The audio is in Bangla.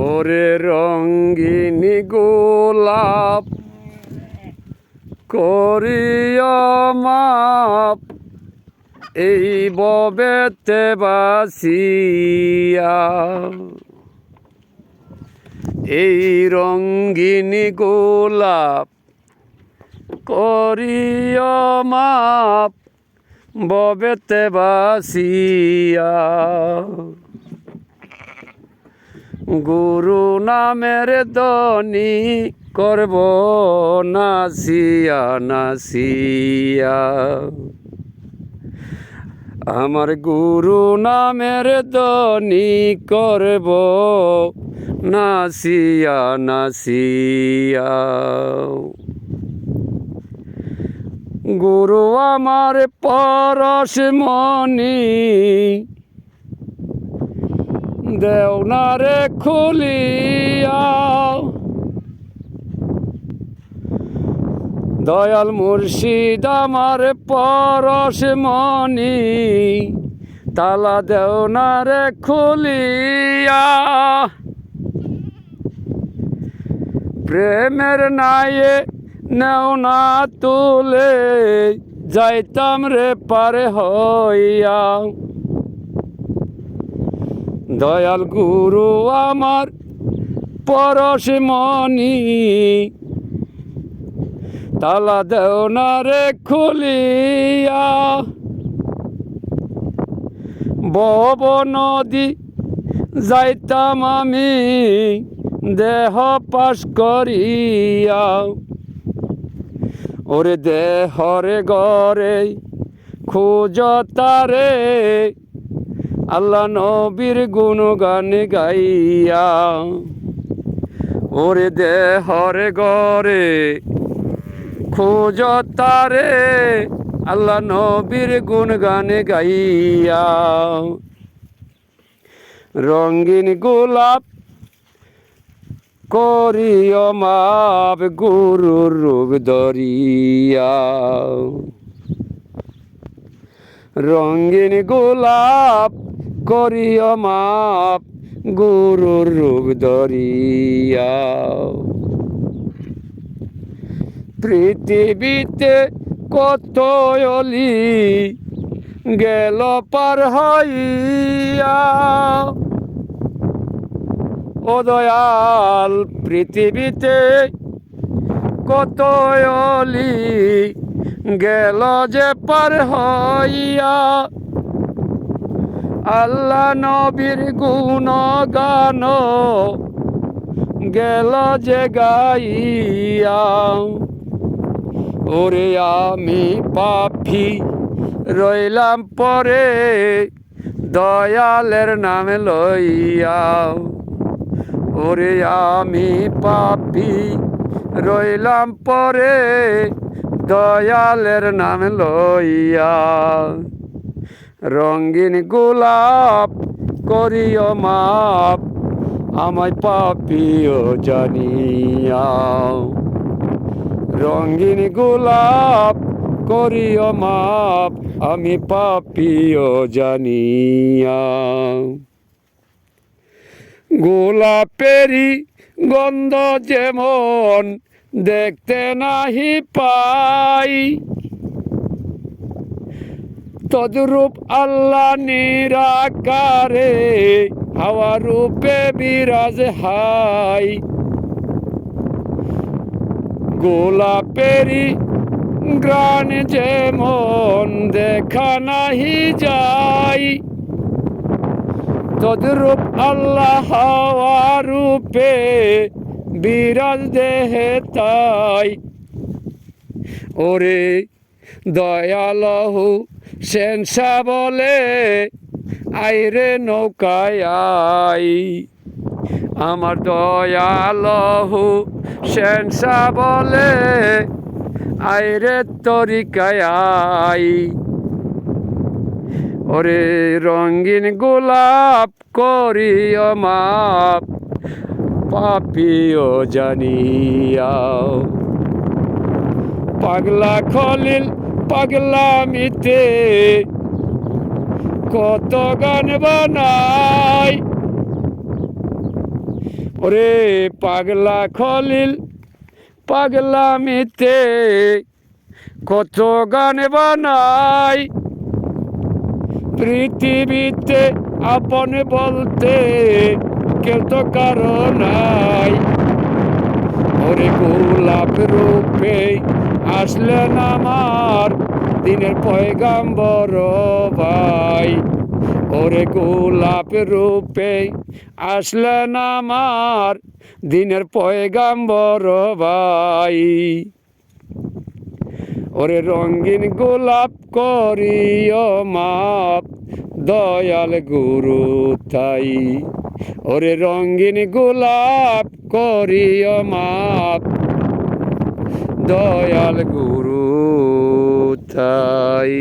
ওরে রঙ্গিনী গোলাপ করিয়া মাপ এই ববেতে বাসিয়া, এই রঙ্গিনী গোলাপ করিয়া মাপ ববেতে বাসিয়া। গুরু নামের ধ্বনি করব নাসিয়া নাসিয়া, আমার গুরু নামের ধ্বনি করব নাসিয়া নাসিয়া। গুরু আমার পরশমণি দেওনারে খুলিয়া, দয়াল মুর্শিদ আমার পরশমণি তালা দেওনারে খুলিয়া। প্রেমের নায়ে নেওনা তুলে যাইতাম রে পারে হইয়া, দয়াল গুরু আমার পরশমণি তালা দেওনারে খুলিয়া। ভব নদী যাইতাম আমি দেহ পাশ করিয়া, ওরে দেহরে গরে খুঁজ তারে আল্লাহ নবীর গুণগান গাইয়া। ওরে দেহরে গরে খুঁজ তারে আল্লাহ নবীর গুণগান গাইয়া। রঙ্গিন গোলাপ করিও মাপ গুরুর রূপ ধরিয়া, রঙ্গিন গোলাপ করিও মাপ গুরুর রূপ ধরিয়া। পৃথিবীতে কত অলি গেল পার হইয়া, ও দয়াল পৃথিবীতে কত অলি গেল যে পার হইয়া। আল্লাহ নবীর গুণগান গেল যে গাইয়া, ওরে আমি পাপী রইলাম পরে দয়ালের নামে লইয়া। ওরে আমি পাপী রইলাম পরে দয়ালের নামে লইয়া। রঙ্গিন গোলাপ করিও মাপ আমায় পাপিও জানিয়া, রঙ্গিন গোলাপ করিও মাপ আমি পাপিও জানিয়া। গোলাপেরি গন্ধ যেমন দেখতে নাহি পাই, তদ্রূপ আল্লাহ নিরাকারে হাওয়া রূপে বিরাজ হাই। গোলাপেরি গ্রাণ যেমন দেখা নাহি যাই, তদ্রূপ আল্লাহ হাওয়া রূপে বিরাজ দেহে তাই। ওরে দয়ালহু সেনসা বলে আইরে নৌকায় আই, আমার দয়ালহু সেনসা বলে আইরে তরিকায় আই। ওরে রঙ্গিন গোলাপ করিও মাপ পাপিও জানিয়া। পাগলা খলিল পাগলামিতে কত গান বানাই, ওরে পাগলা খলিল পাগলামিতে কত গান বানাই, পৃথিবীতে আপন বলতে কেউ তো কারো নাই। ওরে গোলাপ রূপে আসলেন আমার দিনের পয়গাম্বর ভাই। ওরে গোলাপ রূপে আসলেন আমার দিনের পয়গাম্বর ভাই। ওরে রঙিন গোলাপ করিও মাপ দয়াল গুরু তাই। ওরে রঙিন গোলাপ করিও মাপ দয়াল গুরু তাই।